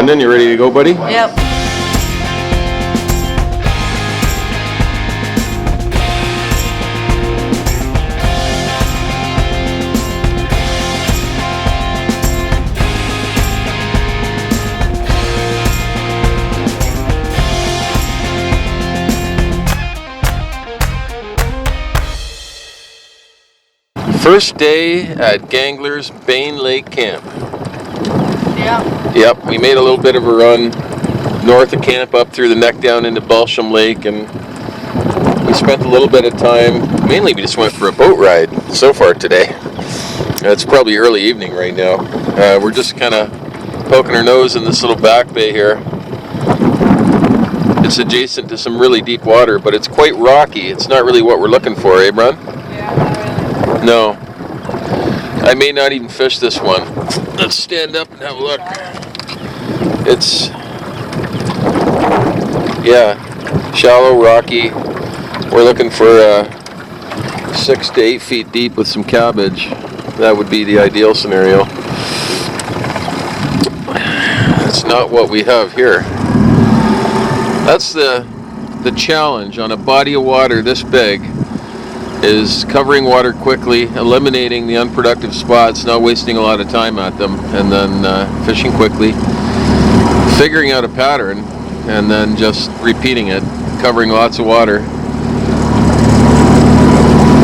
Brendan, you ready to go, buddy? Yep. First day at Gangler's Bain Lake camp. Yeah. Yep, we made a little bit of a run north of camp up through the neck down into Balsham Lake, and we spent a little bit of time, mainly we just went for a boat ride so far today. It's probably early evening right now. We're just kind of poking our nose in this little back bay here. It's adjacent to some really deep water, but it's quite rocky. It's not really what we're looking for, eh, Bron? Yeah, not really. No. I may not even fish this one. Let's stand up and have a look. It's, yeah, shallow, rocky. We're looking for 6 to 8 feet deep with some cabbage. That would be the ideal scenario. That's not what we have here. That's the challenge on a body of water this big, is covering water quickly, eliminating the unproductive spots, not wasting a lot of time at them, and then fishing quickly, figuring out a pattern, and then just repeating it, covering lots of water.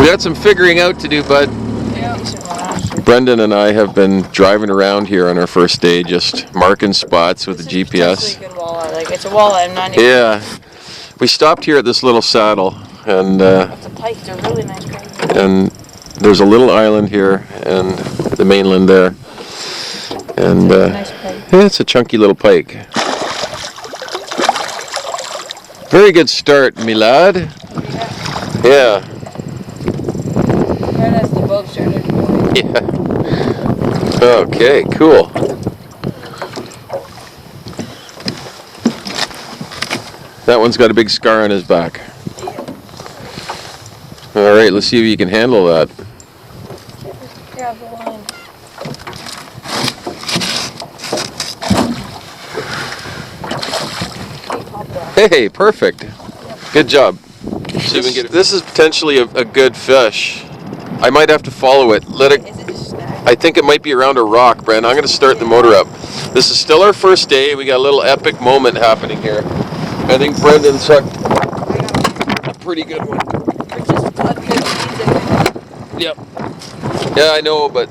We got some figuring out to do, bud. Yeah. Brendan and I have been driving around here on our first day, just marking spots with the GPS. Good walleye. Like, it's a walleye. I'm not even. Yeah. We stopped here at this little saddle, and It's a pike. They're really nice pike. and there's a little island here and the mainland there, and Nice pike. yeah, it's a chunky little pike. Very good start, me lad. Yeah. Right as the boat started going. Yeah. Okay, cool. That one's got a big scar on his back. All right, let's see if you can handle that. Grab the line. Hey, perfect. Good job. See if we can get it. This is potentially a good fish. I might have to follow it. Let it. Is it just snagged? I think it might be around a rock, Brent. I'm going to start the motor up. This is still our first day. We got a little epic moment happening here. I think Brendan's hooked a pretty good one. We're just got good seeds in it. Yep. Yeah, I know, but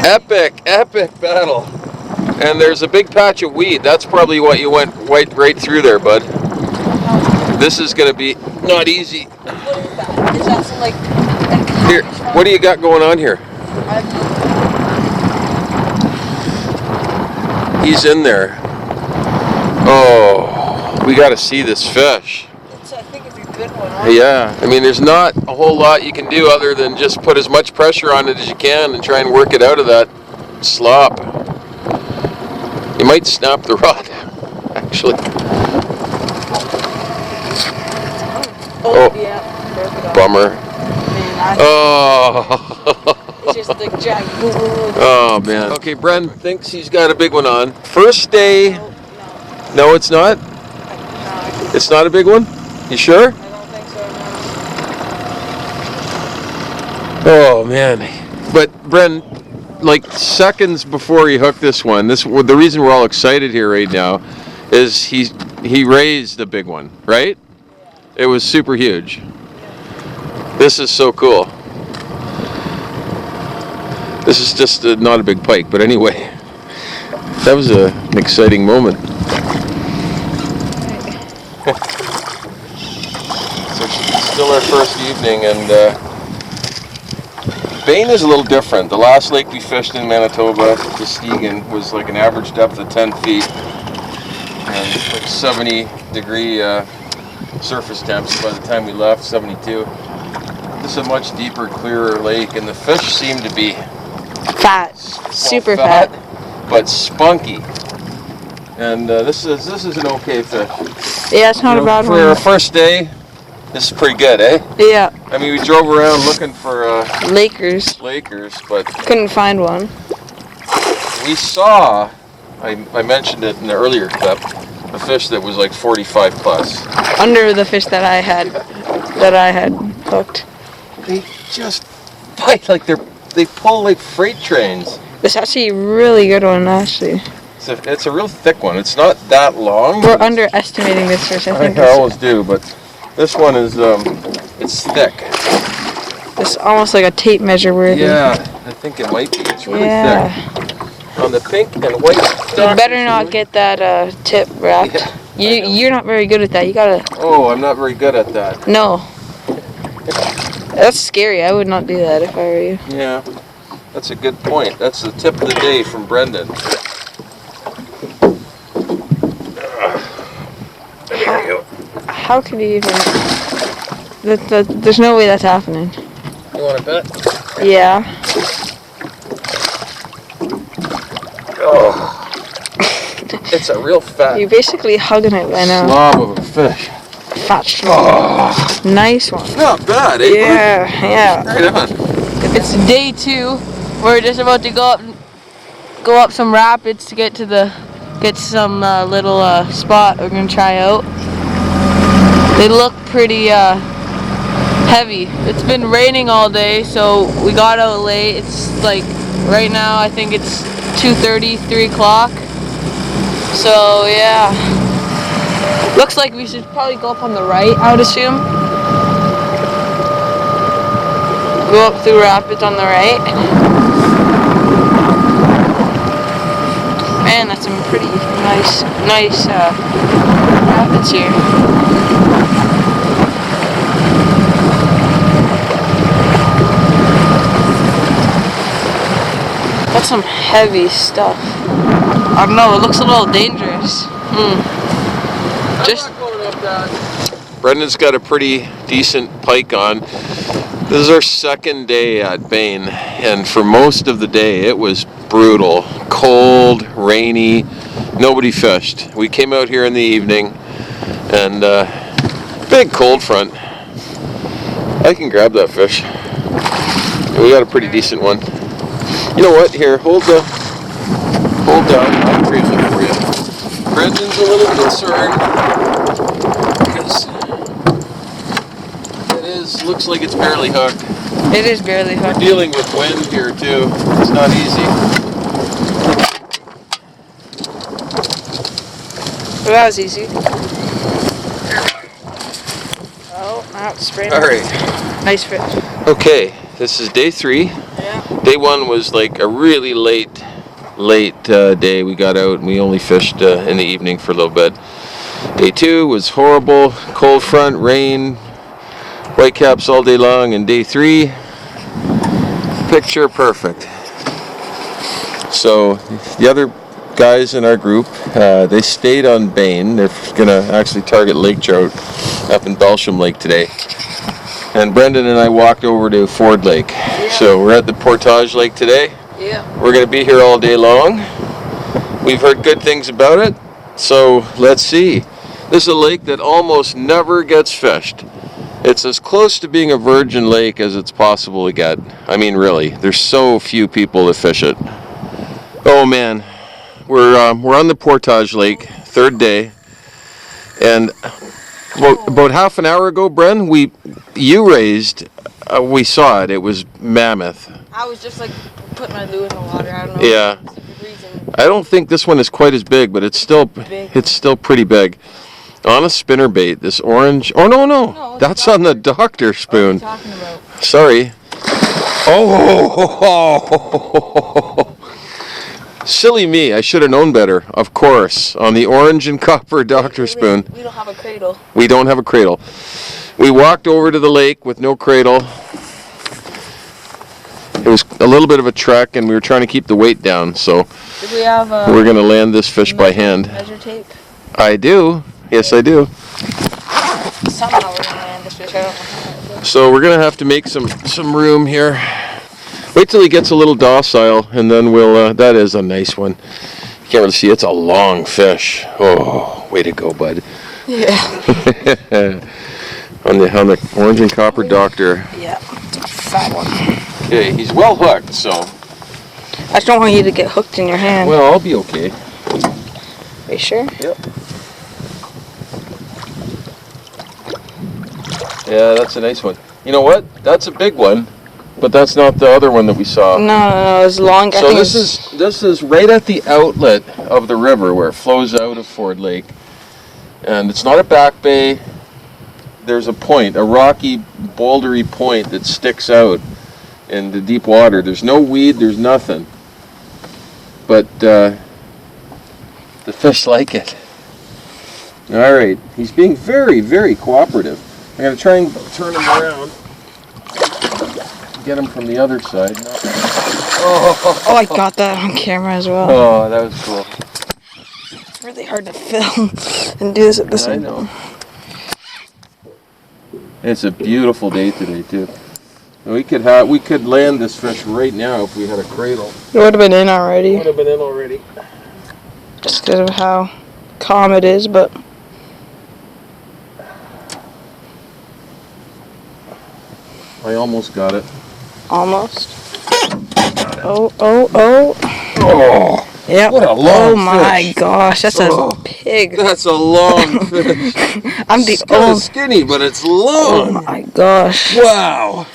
epic battle. And there's a big patch of weed. That's probably what you went right through there, bud. This is going to be not easy. What is that? Is that some, like, Here, what do you got going on here? He's in there. Oh, we got to see this fish. I think it's a good one. Huh? Yeah, I mean, there's not a whole lot you can do other than just put as much pressure on it as you can and try and work it out of that slop. You might snap the rod, actually. Oh, yeah. Broke it off. Bummer. Man, Oh. it's just the jack. Oh, man. Okay, Bren thinks he's got a big one on. First day. No, No, it's not? no, It's not a big one? You sure? I don't think so. Oh, man. But, Bren, like seconds before he hooked this one, the reason we're all excited here right now is he raised a big one, right? It was super huge. This is so cool. This is just not a big pike, but anyway, that was an exciting moment. So it's still our first evening, and Bain is a little different. The last lake we fished in Manitoba, the Stegan, was like an average depth of 10 feet and like 70-degree surface temps by the time we left, 72. This is a much deeper, clearer lake, and the fish seem to be Fat. Super fat. but spunky. And this is an okay fish. Yeah, it's not a bad for one. our first day. This is pretty good, eh? Yeah. I mean, we drove around looking for Lakers. Lakers, but Couldn't find one. we saw I mentioned it in the earlier clip, a fish that was like 45 plus. Under the fish that I had hooked. They just bite like they pull like freight trains. It's actually a really good one, actually. It's a real thick one. It's not that long. We're underestimating this fish. I think I always do, but this one is it's thick. It's almost like a tape measure worthy. Yeah, I think it might be. It's really thick. On the pink and white. You better not get that tip wrapped. Yeah, you're not very good at that. You gotta. Oh, I'm not very good at that. No. That's scary. I would not do that if I were you. Yeah, that's a good point. That's the tip of the day from Brendan. There we go. How could you even? There's no way that's happening. You want to bet? Yeah. Oh, it's a real fat. You're basically hugging it right now. Slob of a fish. Fat slob. Nice one. Not bad, eh? Yeah. Right on. It's day 2. We're just about to go up some rapids to get some little spot we're gonna try out. They look pretty heavy. It's been raining all day, so we got out late. It's like right now I think it's 2:30, 3 o'clock. So yeah. Looks like we should probably go up on the right, I would assume. Go up through rapids on the right. Man, that's some pretty nice rapids here. That's some heavy stuff. I don't know, it looks a little dangerous. Just Brendan's got a pretty decent pike on. This is our second day at Bain, and for most of the day it was brutal. Cold, rainy, nobody fished. We came out here in the evening, and big cold front. I can grab that fish. We got a pretty decent one. You know what? Here, hold down. I'll trace it for you. Brendan's a little concerned because looks like it's barely hooked. it is barely hooked. We're dealing with wind here too. It's not easy. Well, that was easy. Oh, now it's spraying. All right. Nice fish. Okay, this is day 3. Yeah. Day 1 was like a really late day. We got out and we only fished in the evening for a little bit. Day 2 was horrible, cold front, rain, whitecaps all day long, and day 3, picture perfect. So the other guys in our group, they stayed on Bain. They're gonna actually target lake trout up in Belsham Lake today. And Brendan and I walked over to Ford Lake. Yeah. So we're at the Portage Lake today. Yeah. We're gonna be here all day long. We've heard good things about it, so let's see. This is a lake that almost never gets fished. It's as close to being a virgin lake as it's possible to get. I mean, really, there's so few people that fish it. Oh man, we're on the Portage Lake, 3rd day, and about half an hour ago, Bren, you raised. We saw it. It was mammoth. I was just like putting my lure in the water. I don't know. Yeah. I don't think this one is quite as big, but it's still pretty big. On a spinnerbait, this orange. Oh no, that's on the doctor spoon. What are you talking about? Sorry. Oh, silly me! I should have known better. Of course, on the orange and copper doctor spoon. We don't have a cradle. We don't have a cradle. We walked over to the lake with no cradle. It was a little bit of a trek, and we were trying to keep the weight down. So Did we have we're gonna land this fish by hand. measure tape? I do. Yes, I do. Somehow we're gonna land this fish. I don't know how. So we're gonna have to make some room here. Wait till he gets a little docile, and then we'll. That is a nice one. You can't really see. It's a long fish. Oh, way to go, bud. Yeah. on the orange and copper doctor. Yeah. It's a fat one. Okay, he's well hooked, so. I just don't want you to get hooked in your hand. Well, I'll be okay. Are you sure? Yep. Yeah, that's a nice one. You know what? That's a big one, but that's not the other one that we saw. No, it's long. So this is right at the outlet of the river where it flows out of Ford Lake, and it's not a back bay. There's a point, a rocky, bouldery point that sticks out in the deep water. There's no weed. There's nothing, but the fish like it. All right, he's being very, very cooperative. I'm going to try and turn him around, get him from the other side. Oh, I got that on camera as well. Oh, that was cool. It's really hard to film and do this at the same time. It's a beautiful day today too. We could land this fish right now if we had a cradle. It would have been in already. It would have been in already. Just because of how calm it is, but. I almost got it. Almost. Oh. Yep. What a long Oh my fish. gosh, that's a pig. That's a long fish. I'm the It's kind of skinny, but it's long. Oh my gosh. Wow.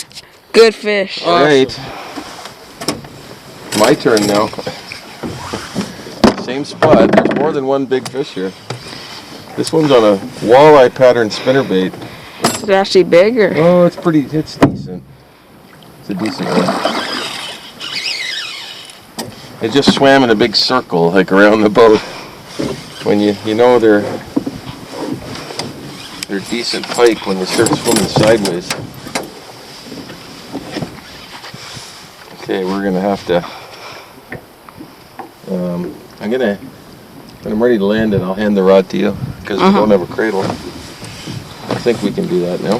Good fish. All right. My turn now. Same spot. There's more than one big fish here. This one's on a walleye pattern spinnerbait. Is it actually big or? Oh, it's decent. It's a decent one. It just swam in a big circle, like around the boat. When you know they're decent pike when they start swimming sideways. Okay, we're gonna have to. When I'm ready to land it, I'll hand the rod to you because we don't have a cradle. I think we can do that now.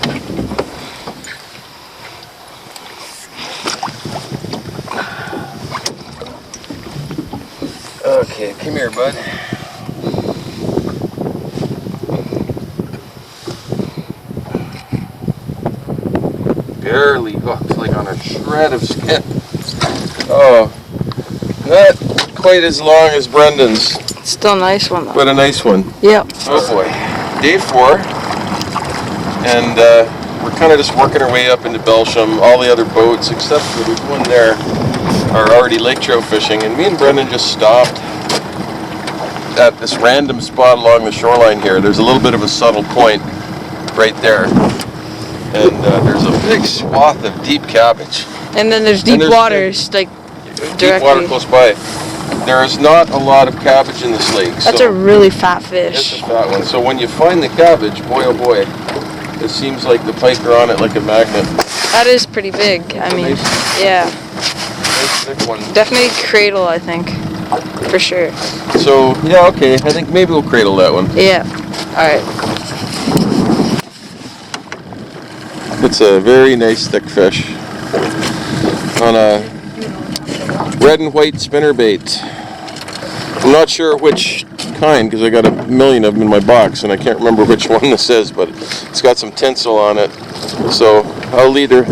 Okay, come here, bud. Barely hooked, like on a shred of skin. Oh, not quite as long as Brendan's. It's still a nice one though. But a nice one. Yep. Oh boy. Day 4. And we're kind of just working our way up into Belsham. All the other boats, except for the one there, are already lake trout fishing. And me and Brendan just stopped at this random spot along the shoreline here. There's a little bit of a subtle point right there. And there's a big swath of deep cabbage. And then there's deep waters, like deep directly. water close by. There is not a lot of cabbage in this lake. That's a really fat fish. It's a fat one. So when you find the cabbage, boy oh boy, it seems like the pike are on it like a magnet. That is pretty big. I mean, yeah. Nice thick one. Definitely cradle, I think, for sure. So yeah, okay. I think maybe we'll cradle that one. Yeah. All right. It's a very nice thick fish on a red and white spinnerbait. I'm not sure which kind because I got a million of them in my box and I can't remember which one this is, but it's got some tinsel on it. So I'll either.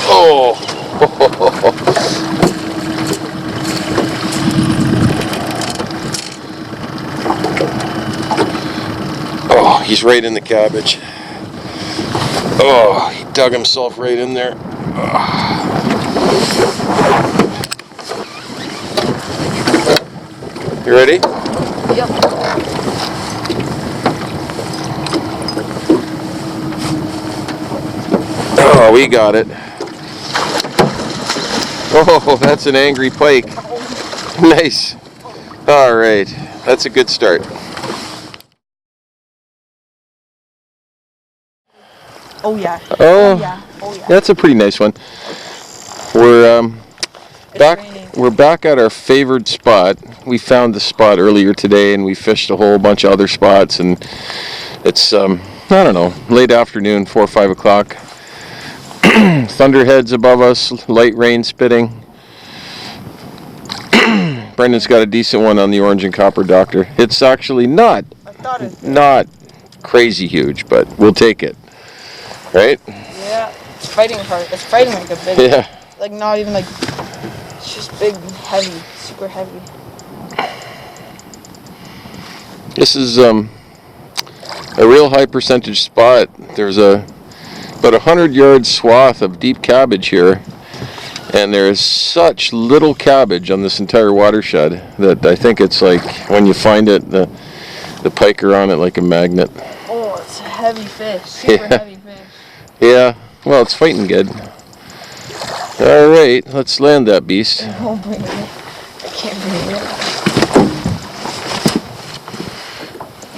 Oh! Oh, he's right in the cabbage. Oh, he dug himself right in there. You ready? Yep. Oh, we got it. Oh, that's an angry pike. Nice. All right, that's a good start. Oh yeah. Oh, yeah. Oh yeah. that's a pretty nice one. We're back at our favored spot. We found the spot earlier today, and we fished a whole bunch of other spots. And it's I don't know, late afternoon, 4 or 5 o'clock. Thunderheads above us, light rain spitting. Brendan's got a decent one on the Orange and Copper Doctor. It's actually not crazy huge, but we'll take it. Right? Yeah, it's fighting hard. It's fighting like a big. Yeah. Like not even like. It's just big, and heavy, super heavy. This is a real high percentage spot. There's about 100-yard swath of deep cabbage here, and there's such little cabbage on this entire watershed that I think it's like when you find it, the pike are on it like a magnet. Oh, it's a heavy fish. Super heavy fish. Yeah, well, it's fighting good. All right, let's land that beast. I won't bring it. I can't bring it.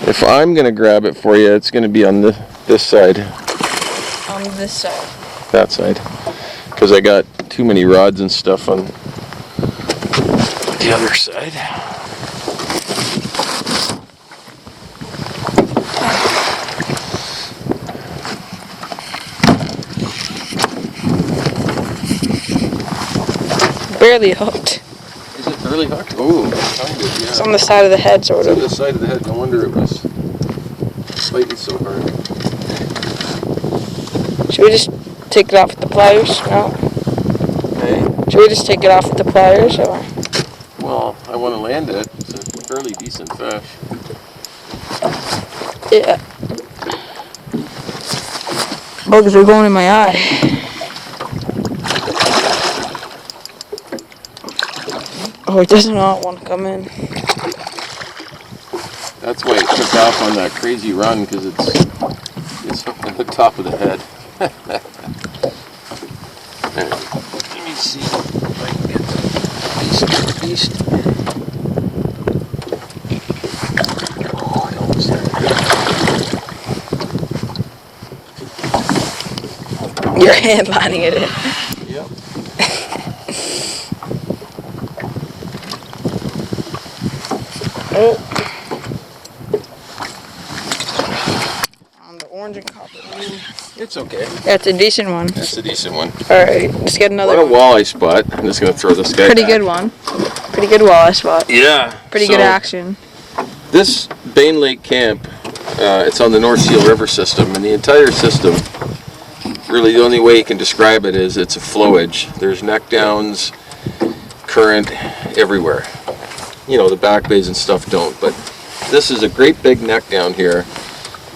If I'm gonna grab it for you, it's gonna be on this side. On this side. That side, because I got too many rods and stuff on the other side. Barely hooked. Is it barely hooked? Oh, kind of, yeah. It's on the side of the head, sort It's of. on the side of the head. No wonder it was fighting so hard. Should we just take it off with the pliers? No. Hey? Should we just take it off with the pliers, or? Well, I want to land it. It's a fairly decent fish. Yeah. Bugs are going in my eye. Oh, it does not want to come in. That's why it took off on that crazy run, because it's hooked on the top of the head. Right. Let me see if I can get the beast. Oh, I almost had it. Your hand lining it in. Yep. Oh. On the orange and copper. It's okay. That's a decent one. That's a decent one. Alright, let's get another What a one. walleye spot. I'm just going to throw this guy Pretty back. good one. Pretty good walleye spot. Yeah. Pretty So, good action. This Bain Lake camp, it's on the North Seal River system, and the entire system, really the only way you can describe it is it's a flowage. There's neck downs, current everywhere. You know, the back bays and stuff don't, but this is a great big neck down here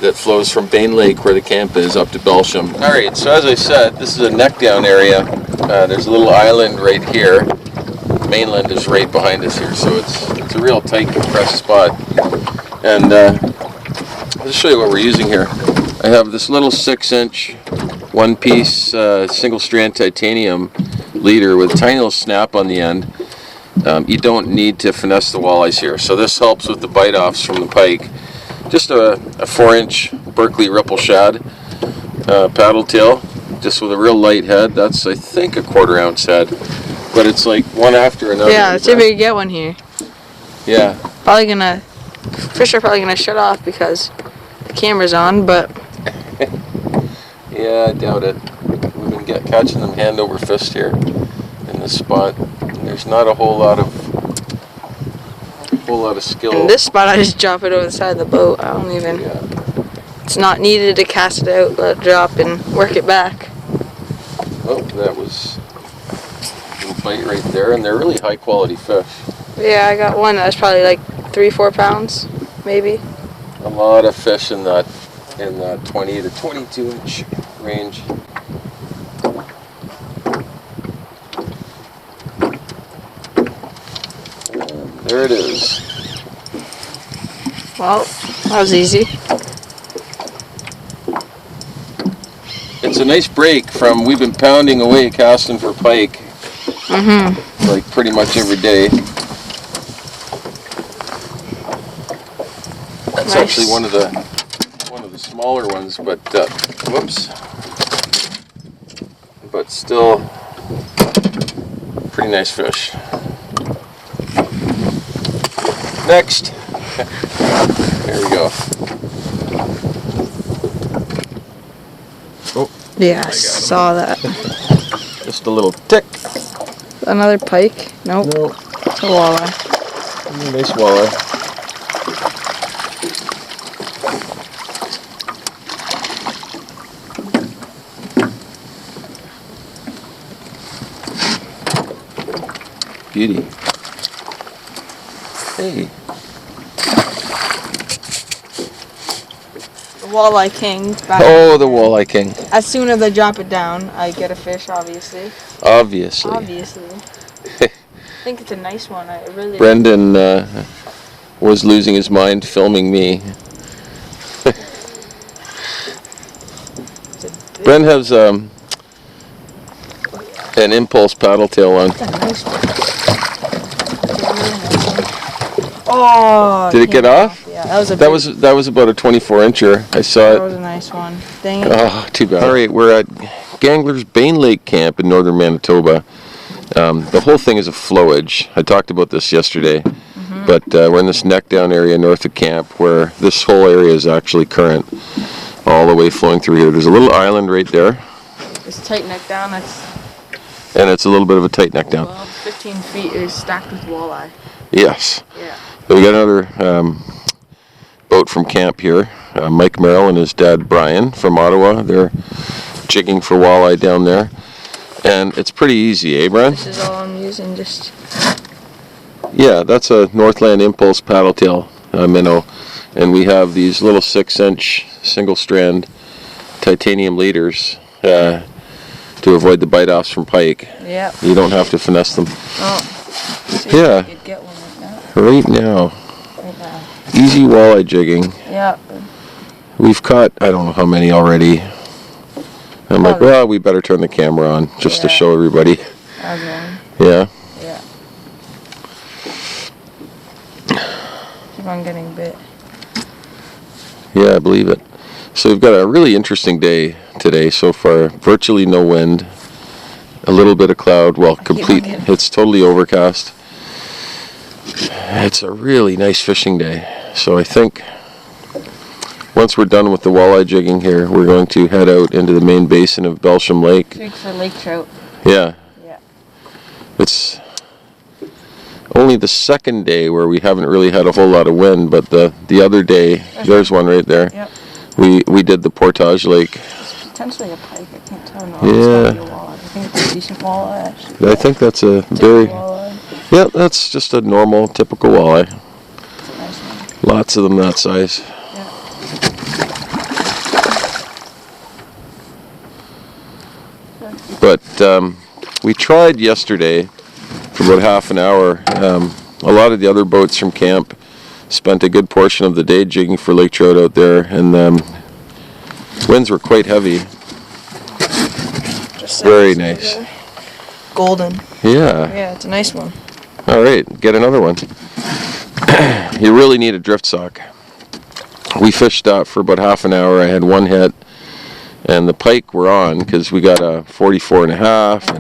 that flows from Bain Lake, where the camp is, up to Belsham. All right, so as I said, this is a neck down area. There's a little island right here. Mainland is right behind us here, so it's a real tight, compressed spot. And I'll just show you what we're using here. I have this little 6-inch, one-piece, single-strand titanium leader with a tiny little snap on the end. You don't need to finesse the walleyes here, so this helps with the bite-offs from the pike. Just a 4-inch Berkeley ripple shad paddle tail, just with a real light head. That's, I think, a 1/4 ounce head, but it's like one after another. Yeah, let's see if we can get one here. Yeah. Fish are probably gonna shut off because the camera's on, but Yeah, I doubt it. We've been catching them hand over fist here in this spot. And there's not a whole lot of skill. in this spot I just drop it over the side of the boat. I don't even. Yeah. It's not needed to cast it out, let it drop, and work it back. Oh, that was a little bite right there, and they're really high quality fish. Yeah, I got one that's probably like 3-4 pounds, maybe. A lot of fish in that 20 to 22 inch range. And there it is. Well, that was easy. It's a nice break from we've been pounding away casting for pike. Like pretty much every day. That's Nice. actually one of the smaller ones, but whoops. But still pretty nice fish. Next. There we go. Oh, Yeah, I saw that. just a little tick. Another pike? Nope. No, It's a walleye. nice walleye. Beauty. Hey. walleye king. Oh, the walleye king. As soon as I drop it down, I get a fish, obviously. Obviously. I think it's a nice one. I really. Brendan was losing his mind filming me. Bren has an impulse paddle tail on. That's a nice one. Oh! Did it get off? Yeah, that was a. That was about a 24-incher. I saw it. That was a nice one. Dang it. Oh, too bad. All right, we're at Gangler's Bain Lake camp in northern Manitoba. The whole thing is a flowage. I talked about this yesterday, but we're in this neck down area north of camp where this whole area is actually current, all the way flowing through here. There's a little island right there. It's tight neck down. And it's a little bit of a tight neck down. Well, 15 feet is stacked with walleye. Yes. Yeah. So we got another boat from camp here. Mike Merrill and his dad Brian from Ottawa. They're jigging for walleye down there. And it's pretty easy, eh, Brian? This is all I'm using, just... Yeah, that's a Northland Impulse paddle tail minnow. And we have these little 6-inch single strand titanium leaders to avoid the bite-offs from pike. Yeah. You don't have to finesse them. Oh. Yeah. You could get one like that. Right now. Right now. Easy walleye jigging. Yeah. We've caught, I don't know how many already. I'm like, well, we better turn the camera on just to show everybody. Okay. Yeah. Yeah. Keep on getting bit. Yeah, I believe it. So we've got a really interesting day today so far. Virtually no wind. A little bit of cloud. Well, complete. It's totally overcast. It's a really nice fishing day. So I think once we're done with the walleye jigging here, we're going to head out into the main basin of Belsham Lake. Jig for lake trout. Yeah. Yeah. It's only the second day where we haven't really had a whole lot of wind, but the other day, there's one right there. Yep. We did the Portage Lake. It's potentially a pike. I can't tell. No, Yeah. it's gotta be a walleye. I think it's a decent walleye, actually. I think that's a very... Walleye. Yeah, that's just a normal, typical walleye. It's a nice one. Lots of them that size. Yeah. But we tried yesterday for about half an hour. A lot of the other boats from camp spent a good portion of the day jigging for lake trout out there, and winds were quite heavy. Just Very nice. Golden. Yeah. Yeah, it's a nice one. All right, get another one. You really need a drift sock. We fished that for about half an hour. I had one hit, and the pike were on because we got a 44.5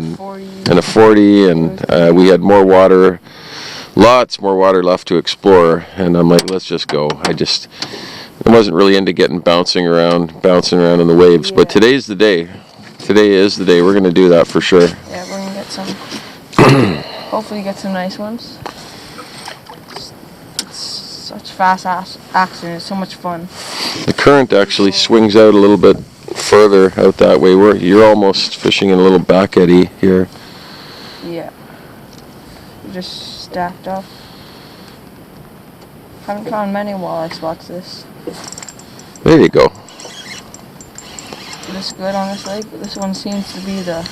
and a 40, and we had more water, lots more water left to explore. And I'm like, let's just go. I wasn't really into getting bouncing around in the waves. But today's the day. Today is the day. We're gonna do that for sure. Yeah, we're gonna get some. Hopefully, get some nice ones. It's such fast action. It's so much fun. The current actually swings out a little bit further out that way. You're almost fishing in a little back eddy here. Yeah. Just stacked up. Haven't found many walleye spots this. There you go. This good on this lake, but this one seems to be the...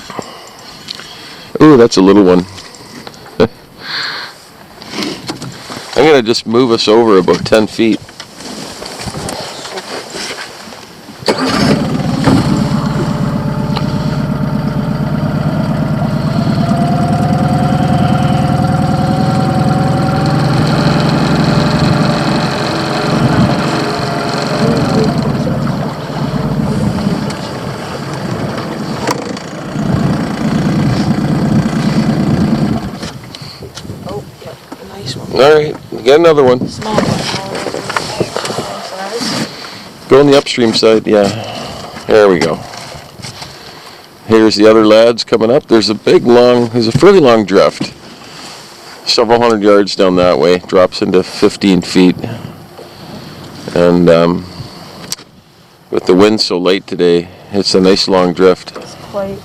Ooh, that's a little one. I'm gonna just move us over about 10 feet. All right, get another one. Small one. Go on the upstream side, yeah. There we go. Here's the other lads coming up. There's a fairly long drift. Several hundred yards down that way. Drops into 15 feet. And with the wind so late today, it's a nice long drift. It's quite...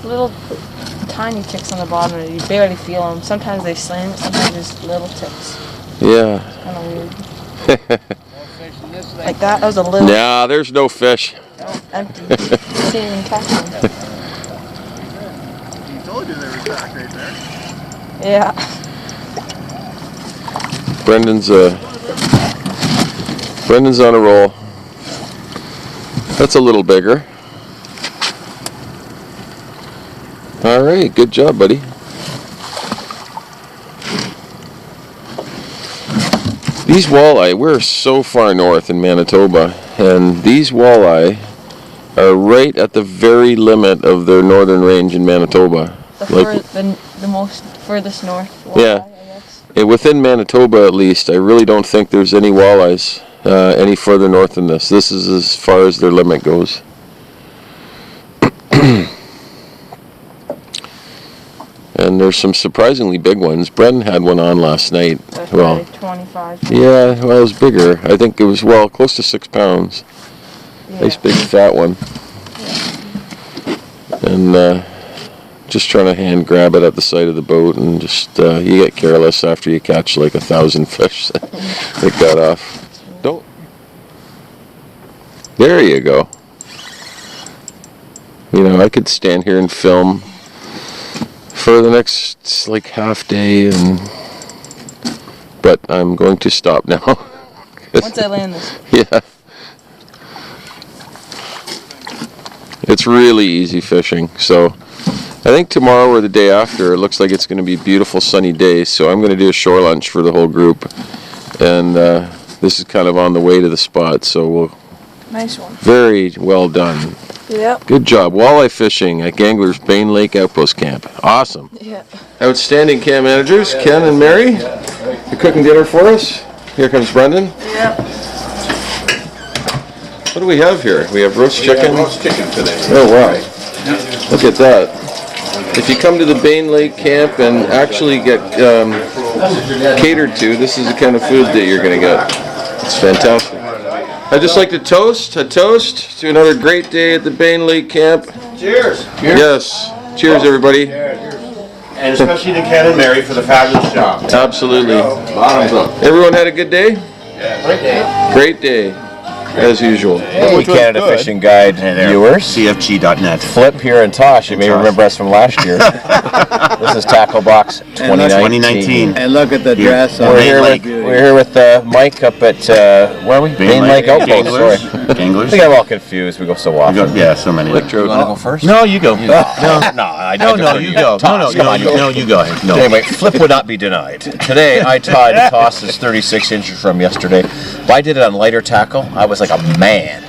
little tiny ticks on the bottom of it. You barely feel them. Sometimes they slam it, sometimes just little ticks. Yeah. It's kind of weird. Like that? That was a little. Nah, there's no fish. Oh, empty. Didn't even catch one. He told you there was back right there. Yeah. Brendan's on a roll. That's a little bigger. All right, good job, buddy. These walleye, we're so far north in Manitoba, and these walleye are right at the very limit of their northern range in Manitoba. The most furthest north walleye, Yeah. I guess. Within Manitoba, at least, I really don't think there's any walleyes any further north than this. This is as far as their limit goes. And there's some surprisingly big ones. Brendan had one on last night. That's Well, probably 25. yeah, well, it was bigger. I think it was, well, close to 6 pounds. Yeah. Nice big fat one. And just trying to hand grab it at the side of the boat, and just you get careless after you catch like 1,000 fish that got off. Don't. There you go. You know, I could stand here and film for the next like half day, but I'm going to stop now. Once I land this. Yeah. It's really easy fishing. So I think tomorrow or the day after, it looks like it's going to be a beautiful sunny day. So I'm going to do a shore lunch for the whole group. And this is kind of on the way to the spot. So we'll. Nice one. Very well done. Yep. Good job. Walleye fishing at Gangler's Bain Lake outpost camp. Awesome. Yeah. Outstanding camp managers, Ken and Mary. You're cooking dinner for us. Here comes Brendan. Yeah. What do we have here? We have roast chicken. Roast chicken today. Oh wow. Look at that. If you come to the Bain Lake camp and actually get catered to, this is the kind of food that you're going to get. It's fantastic. I'd just like to toast to another great day at the Bain Lake camp. Cheers. Yes. Cheers, everybody. And especially to Ken and Mary for the fabulous job. Absolutely. Bottoms up. Everyone had a good day? Great day. Great day, as usual. Hey, Canada Fishing Guide viewers. CFG.net. Flip here and Tosh. You may remember us from last year. This is Tackle Box 2019. And look at the dress on We're here with Mike up at where are we? Bain Lake Outpost. Sorry, I Ganglers. think I'm all confused. We go so often. Yeah, so many. You want to go first? No, you go. No, I No, defer to you go. Toss, come on, you go. No, you go ahead. No. Anyway, Flip would not be denied. Today I tied Toss's 36 inches from yesterday. If I did it on lighter tackle, I was like a man.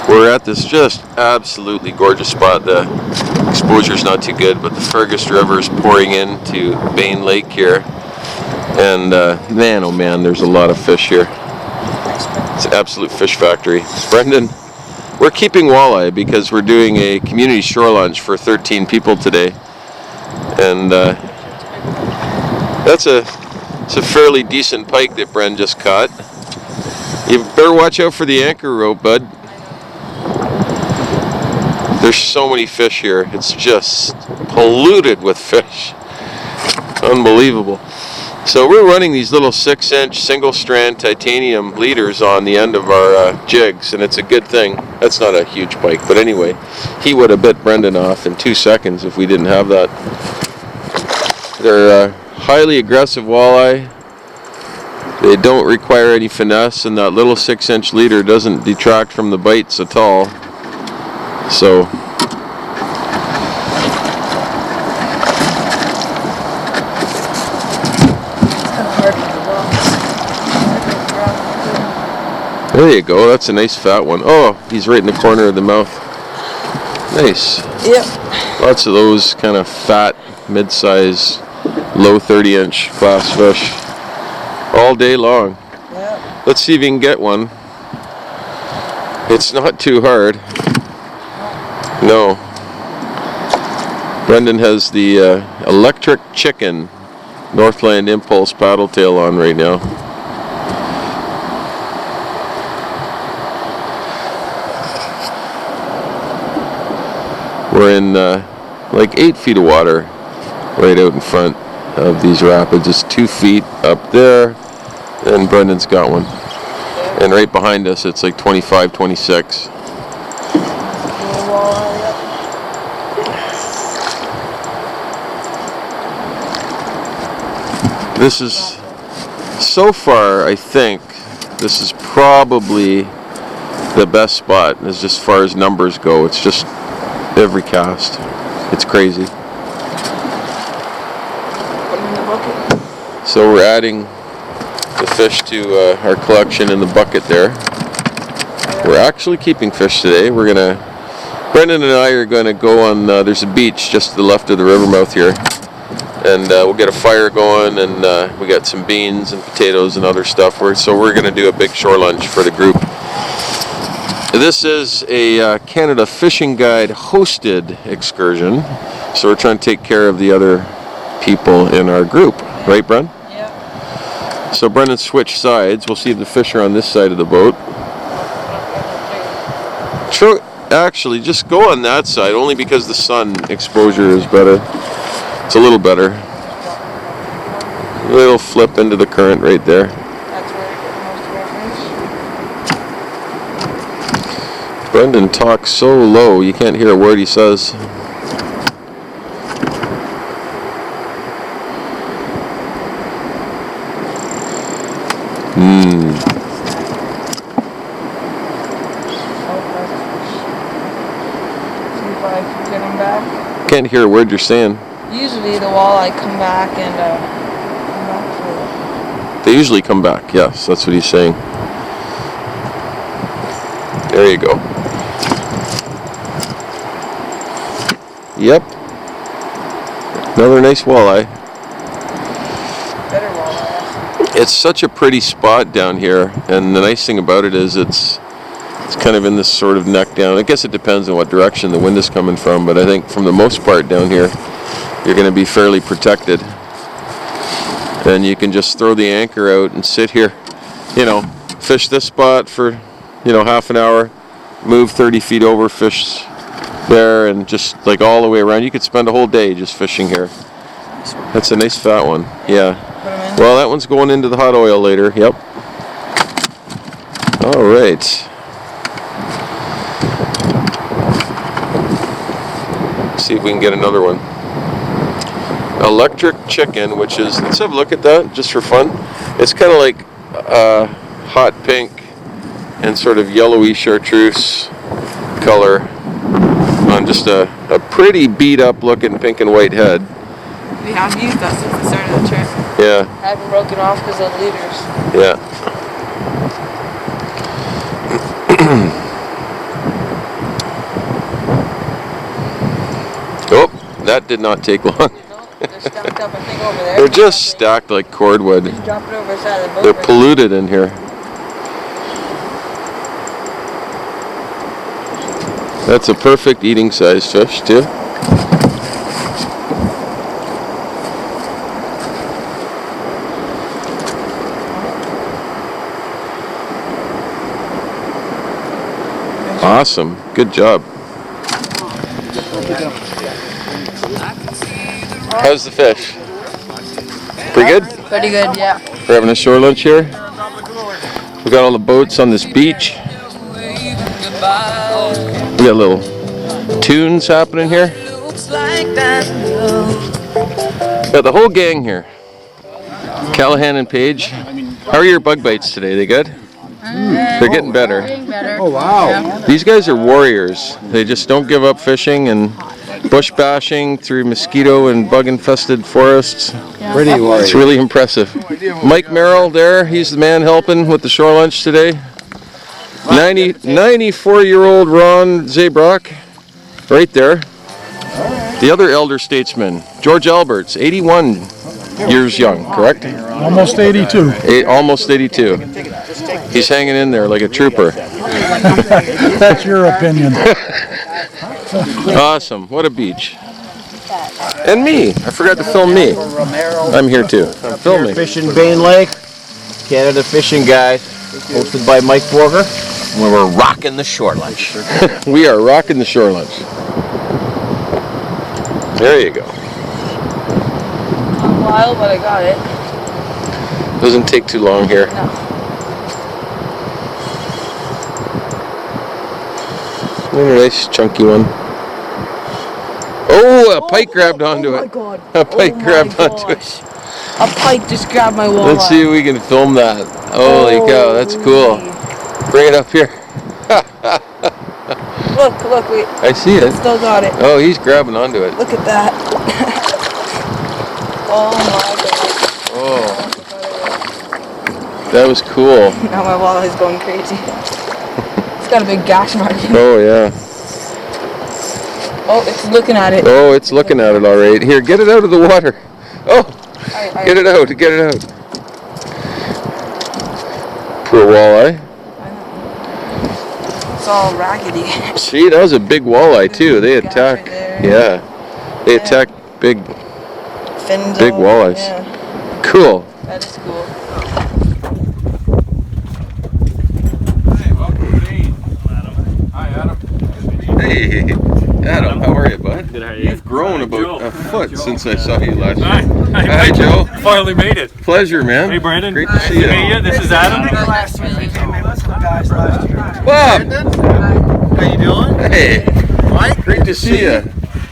We're at this just absolutely gorgeous spot. The exposure's not too good, but the Fergus River is pouring into Bain Lake here. And man, oh man, there's a lot of fish here. It's an absolute fish factory. Brendan, we're keeping walleye because we're doing a community shore lunch for 13 people today. And it's a fairly decent pike that Bren just caught. You better watch out for the anchor rope, bud. There's so many fish here. It's just polluted with fish. Unbelievable. So we're running these little 6-inch single strand titanium leaders on the end of our jigs, and it's a good thing. That's not a huge pike, but anyway, he would have bit Brendan off in 2 seconds if we didn't have that. They're highly aggressive walleye. They don't require any finesse, and that little 6-inch leader doesn't detract from the bites at all. So there you go. That's a nice fat one. Oh, he's right in the corner of the mouth. Nice. Yep. Lots of those kind of fat, mid-size, low 30-inch class fish all day long. Yep. Let's see if we can get one. It's not too hard. No. Brendan has the electric chicken Northland Impulse paddle tail on right now. We're in like 8 feet of water right out in front. of these rapids. It's 2 feet up there, and Brendan's got one. And right behind us, it's like 25, 26. This is, so far, I think, this is probably the best spot as far as numbers go. It's just every cast. It's crazy. So we're adding the fish to our collection in the bucket there. We're actually keeping fish today. Brendan and I are going to go on, there's a beach just to the left of the river mouth here. And we'll get a fire going, and we got some beans and potatoes and other stuff. So we're going to do a big shore lunch for the group. This is a Canada Fishing Guide hosted excursion. So we're trying to take care of the other people in our group. Right, Bren? Yeah. So Brendan switched sides. We'll see if the fish are on this side of the boat. Actually, just go on that side, only because the sun exposure is better. It's a little better. It'll flip into the current right there. That's where we get most of our fish. Brendan talks so low you can't hear a word he says. See if I can get them back. Can't hear a word you're saying. Usually the walleye come back and come back for They usually come back, yes, that's what he's saying. There you go. Yep. Another nice walleye. better walleye. It's such a pretty spot down here, and the nice thing about it is it's kind of in this sort of neck down. I guess it depends on what direction the wind is coming from, but I think from the most part down here, you're going to be fairly protected. And you can just throw the anchor out and sit here, fish this spot for, half an hour, move 30 feet over, fish there, and just like all the way around. You could spend a whole day just fishing here. That's a nice fat one. Yeah. Well, that one's going into the hot oil later. Yep. All right. See if we can get another one. Electric chicken, which is, let's have a look at that just for fun. It's kind of like hot pink and sort of yellowy chartreuse color on just a pretty beat up looking pink and white head. We have used that since the start of the trip. Yeah. I haven't broken off because of leaders. Yeah. Oh, that did not take long. They're stacked up, I think, over there. They're just stacked like cordwood. Just drop it over the side of the boat. They're polluted in here. That's a perfect eating size fish too. Awesome. Good job. How's the fish? Pretty good? Pretty good, yeah. We're having a shore lunch here. We got all the boats on this beach. We got little tunes happening here. Got the whole gang here. Callahan and Paige. How are your bug bites today? They good? They're getting better. Oh, wow. Yeah. These guys are warriors. They just don't give up fishing and bush bashing through mosquito and bug infested forests. Pretty warrior. It's really impressive. Mike Merrill there, he's the man helping with the shore lunch today. 94-year-old Ron Zabrock, right there. The other elder statesman, George Alberts, 81 years young, correct? Almost 82. Almost 82. He's hanging in there like a trooper. That's your opinion. Awesome. What a beach. And me. I forgot to film me. I'm here too. I'm filming. Fishing Bain Lake, Canada Fishing Guide, hosted by Mike Borger. Where we're rocking the shore lunch. We are rocking the shore lunch. There you go. while, but I got it. Doesn't take too long here. No. A nice chunky one. Oh, a pike grabbed onto oh my it. God. A pike grabbed onto it. gosh. A pike just grabbed my walleye. Let's see if we can film that. Holy cow, that's cool. Bring it up here. Look, wait. I see it. Still got it. Oh, he's grabbing onto it. Look at that. Oh my God. Oh, that was cool. Now my walleye's going crazy. It's got a big gash mark. Oh, yeah. Oh, it's looking at it. Oh, it's looking at it all right. Here, get it out of the water. Oh, get it out, get it out. Poor walleye. I know. It's all raggedy. See, that was a big walleye too. They attack. Right there. Yeah, they attack big Fins big all- walleyes. Yeah, Cool. that is cool. Hey, Adam, how are you, bud? Good, how are you? You've grown about a foot since I saw you last Hi. year. Hi, Hi, Joe. Finally made it. Pleasure, man. Hey, Brandon. Great to see you. Hey, this is Adam. Bob. How you doing? Hey. Mike? Great to see you.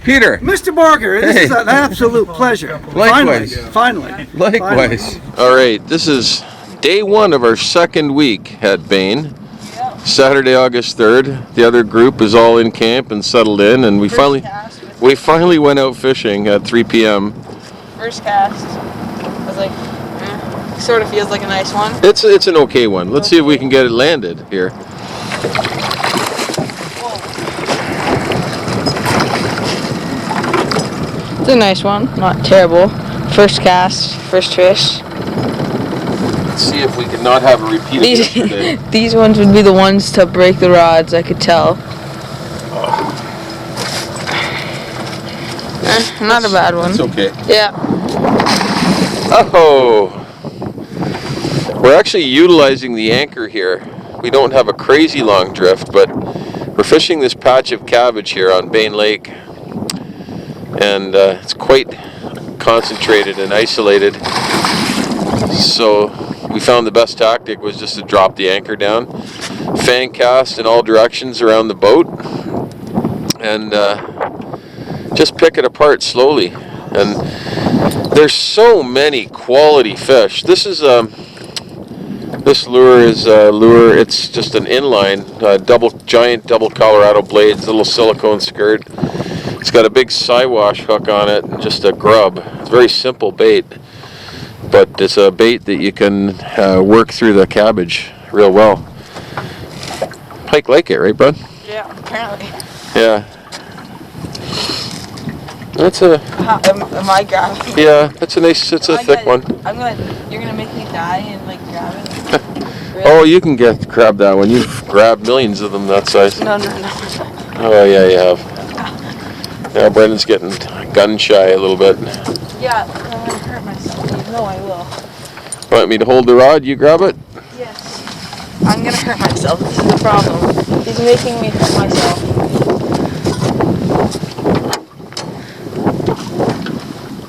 Peter. Mr. Barker, this Hey. is an absolute pleasure. Likewise. Finally. Likewise. All right, this is day one of our second week at Bain. Saturday, August 3rd. The other group is all in camp and settled in, and we finally went out fishing at 3 p.m. First cast. I was like, sort of feels like a nice one. It's an okay one. Let's see if we can get it landed here. It's a nice one, not terrible. First cast, first fish. Let's see if we can not have a repeat of yesterday. These ones would be the ones to break the rods, I could tell. Not a bad one. It's okay. Yeah. Oh, we're actually utilizing the anchor here. We don't have a crazy long drift, but we're fishing this patch of cabbage here on Bain Lake, and it's quite concentrated and isolated. So we found the best tactic was just to drop the anchor down, fan cast in all directions around the boat, and just pick it apart slowly. And there's so many quality fish. This is this lure is lure. It's just an inline giant double Colorado blades, little silicone skirt. It's got a big Siwash hook on it and just a grub. It's a very simple bait, but it's a bait that you can work through the cabbage real well. Pike like it, right, bud? Yeah, apparently. Yeah. That's a Am I grabbing? yeah. That's a nice. It's a thick one. You're gonna make me die and like grab it? Really? Oh, you can grab that one. You've grabbed millions of them that size. No. Oh yeah, you have. Yeah, Brendan's getting gun shy a little bit. Yeah, I'm gonna hurt myself. You know I will. Want me to hold the rod? You grab it. Yes. I'm gonna hurt myself. This is the problem. He's making me hurt myself.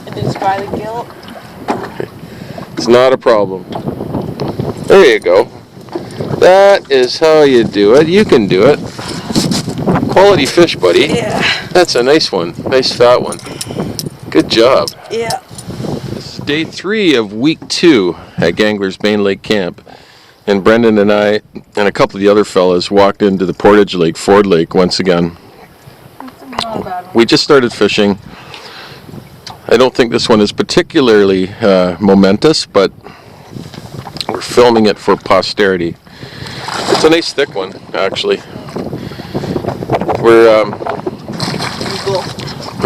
It is by the guilt. It's not a problem. There you go. That is how you do it. You can do it. Quality fish, buddy. Yeah. That's a nice one. Nice fat one. Good job. Yeah. This is day 3 of week 2 at Gangler's Bain Lake camp. And Brendan and I and a couple of the other fellas walked into the Portage Lake, Ford Lake once again. Not a bad one. We just started fishing. I don't think this one is particularly momentous, but we're filming it for posterity. It's a nice thick one, actually. We're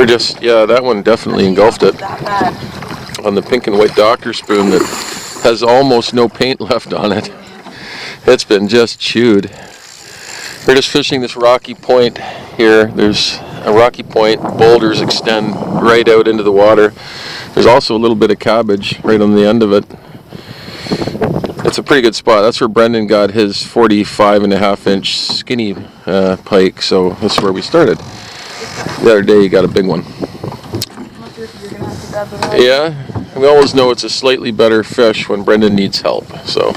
just, yeah, that one definitely engulfed it That bad. on the pink and white doctor spoon that has almost no paint left on it. It's been just chewed. We're just fishing this rocky point here. There's a rocky point, boulders extend right out into the water. There's also a little bit of cabbage right on the end of it. It's a pretty good spot. That's where Brendan got his 45.5-inch skinny pike, so that's where we started. The other day he got a big one. You're gonna have to grab the rod. Yeah, we always know it's a slightly better fish when Brendan needs help. So.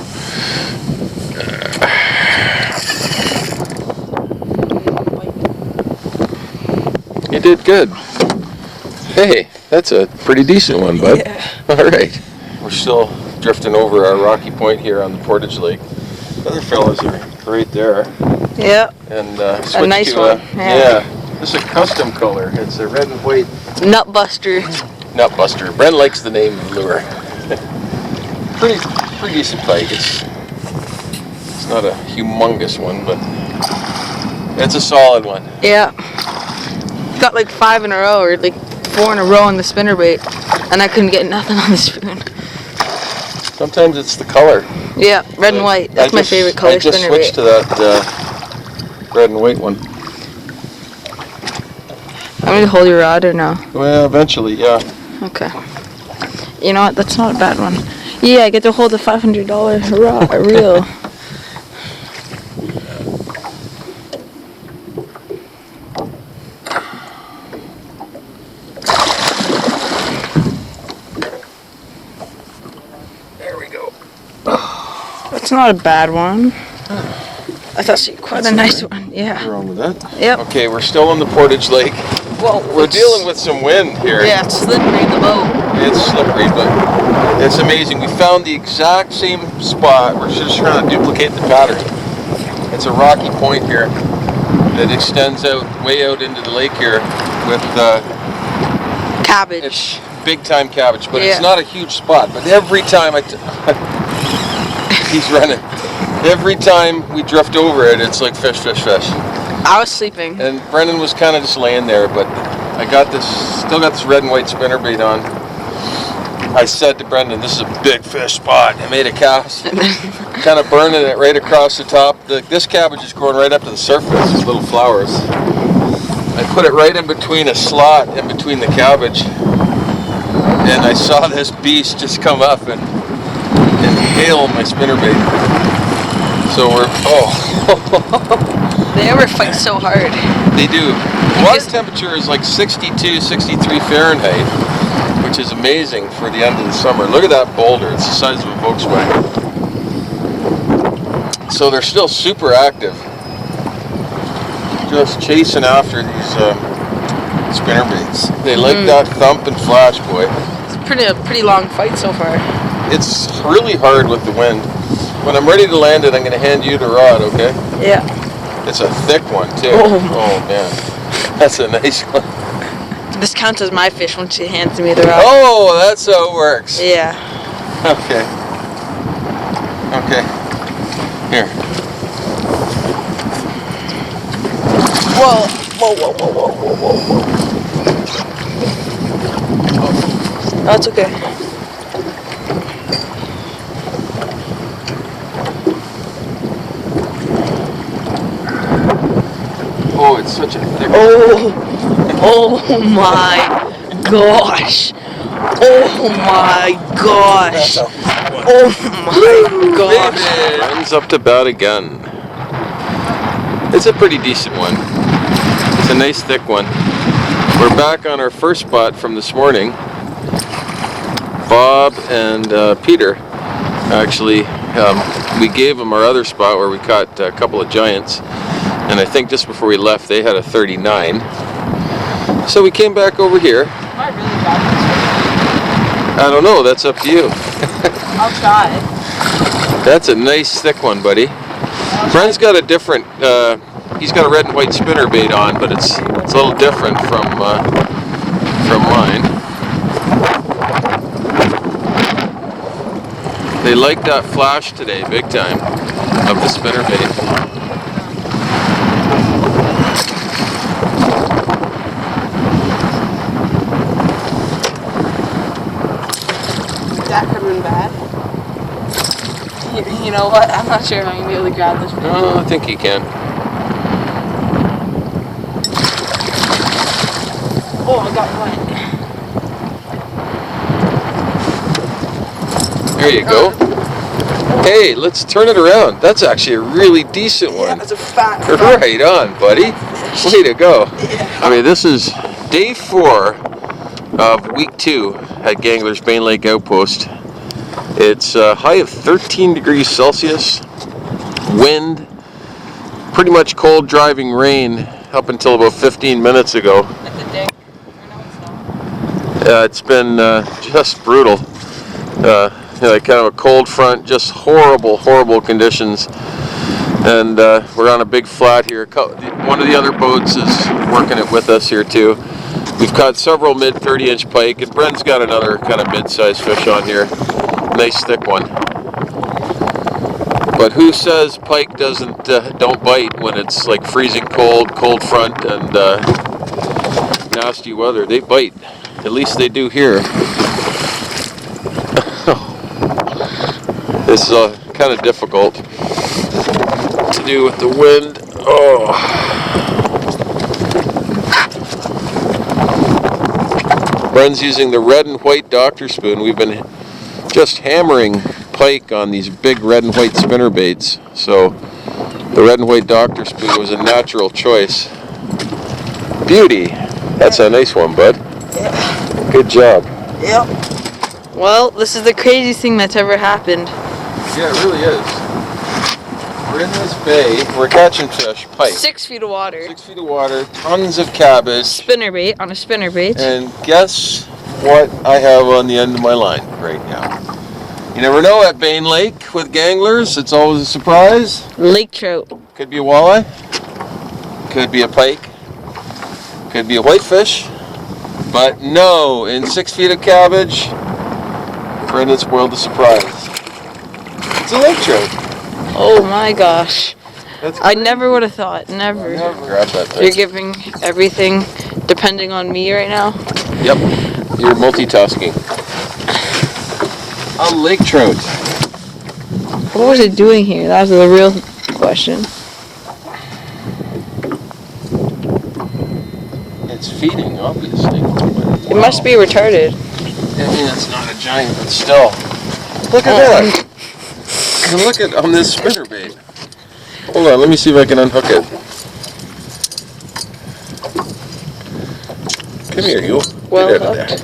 You did good. Hey, that's a pretty decent one, bud. Yeah. All right. We're still drifting over our rocky point here on the Portage Lake. The other fellas are right there. Yeah. And A switch nice to one. yeah. This is a custom color. It's a red and white Nut buster. nut buster. Bren likes the name of the lure. pretty decent pike. It's not a humongous one, but it's a solid one. Yeah. Got like 5 in a row, or like 4 in a row on the spinnerbait, and I couldn't get nothing on the spoon. Sometimes it's the color. Yeah, red and white. That's my favorite color I just switched to spinnerbait. that red and white one. I'm gonna hold your rod or no? Well, eventually, yeah. Okay. You know what? That's not a bad one. Yeah, I get to hold a $500 reel. That's not a bad one. That's actually quite a nice one. Yeah. What's wrong with that? Yep. Okay, we're still on the Portage Lake. Well, We're dealing with some wind here. Yeah, it's slippery in the boat. It's slippery, but it's amazing. We found the exact same spot. We're just trying to duplicate the pattern. It's a rocky point here that extends out way out into the lake here with Cabbage. it's big time cabbage, but Yeah. it's not a huge spot. But every time he's running. Every time we drift over it, it's like fish, fish, fish. I was sleeping. And Brendan was kind of just laying there, but I got this, still got this red and white spinnerbait on. I said to Brendan, this is a big fish spot. I made a cast, kind of burning it right across the top. This cabbage is growing right up to the surface, these little flowers. I put it right in between a slot, in between the cabbage, and I saw this beast just come up and hail my spinnerbait. So we're, They ever fight so hard. They do. Water temperature is like 62, 63 Fahrenheit, which is amazing for the end of the summer. Look at that boulder. It's the size of a Volkswagen. So they're still super active. Just chasing after these spinnerbaits. They like that thump and flash, boy. It's a pretty long fight so far. It's really hard with the wind. When I'm ready to land it, I'm going to hand you the rod, okay? Yeah. It's a thick one, too. Oh. Oh man. That's a nice one. This counts as my fish when she hands me the rod. Oh, that's how it works. Yeah. Okay. Okay. Here. Whoa. Whoa, whoa, whoa, whoa, whoa, whoa, whoa. That's okay. Oh, it's such a thick one. Oh my gosh. Oh my gosh. Oh my gosh. Runs up to bat again. It's a pretty decent one. It's a nice thick one. We're back on our first spot from this morning. Bob and Peter, actually, we gave them our other spot where we caught a couple of giants. And I think just before we left, they had a 39. So we came back over here. Am I really bad at I don't know, that's up to you. I'll try. That's a nice thick one, buddy. Bren's got a different, he's got a red and white spinnerbait on, but it's a little different from mine. They like that flash today, big time, of the spinnerbait. That could have been bad. You know what? I'm not sure if I'm going to be able to grab this fish. No, I think he can. Oh, I got one. There you go. Hey, let's turn it around. That's actually a really decent one. That's a fat Right on, buddy. Way to go. I mean, this is day 4 of week 2 at Gangler's Bain Lake outpost. It's a high of 13 degrees Celsius, wind, pretty much cold driving rain up until about 15 minutes ago. At the deck. Or no, it's It's been just brutal. Like kind of a cold front, just horrible conditions. And we're on a big flat here. One of the other boats is working it with us here too. We've caught several mid 30-inch pike, and Brent's got another kind of mid-sized fish on here. Nice thick one. But who says pike don't bite when it's like freezing cold front, and nasty weather? They bite. At least they do here. This is kind of difficult to do with the wind. Oh. Bren's using the red and white doctor spoon. We've been just hammering pike on these big red and white spinner baits. So the red and white doctor spoon was a natural choice. Beauty. That's a nice one, bud. Yeah. Good job. Yep. Well, this is the craziest thing that's ever happened. Yeah, it really is. We're in this bay. We're catching fish, pike. 6 feet of water. 6 feet of water, tons of cabbage. Spinnerbait on a spinnerbait. And guess what I have on the end of my line right now? You never know at Bain Lake with Ganglers. It's always a surprise. Lake trout. Could be a walleye. Could be a pike. Could be a whitefish. But no, in 6 feet of cabbage, Brendan spoiled the surprise. It's a lake trout. Oh my gosh. That's I never would have thought. Never. Grab that thing. You're giving everything depending on me right now. Yep. You're multitasking. A lake trout. What was it doing here? That was the real question. It's feeding, obviously. It must be retarded. I mean, it's not a giant, but still. Look at that. And look at on this spinnerbait. Hold on, let me see if I can unhook it. Come here, you. Well Get out of hooked.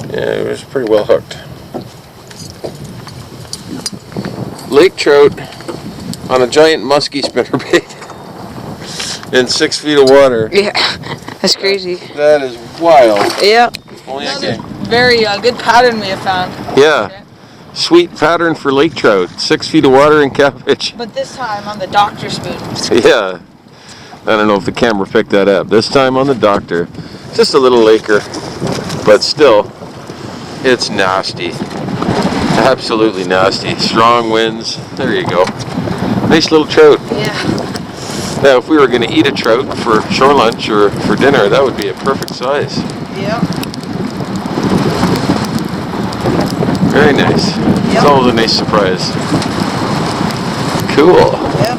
there. Yeah, it was pretty well hooked. Lake trout on a giant musky spinnerbait in 6 feet of water. Yeah, that's crazy. That is wild. Yeah. Only a game. Very good pattern we have found. Yeah. Sweet pattern for lake trout. 6 feet of water and cabbage. But this time on the doctor spoon. Yeah. I don't know if the camera picked that up. This time on the doctor. Just a little laker. But still, it's nasty. Absolutely nasty. Strong winds. There you go. Nice little trout. Yeah. Now, if we were going to eat a trout for shore lunch or for dinner, that would be a perfect size. Yeah. Very nice. It's always a nice surprise. Cool. Yep.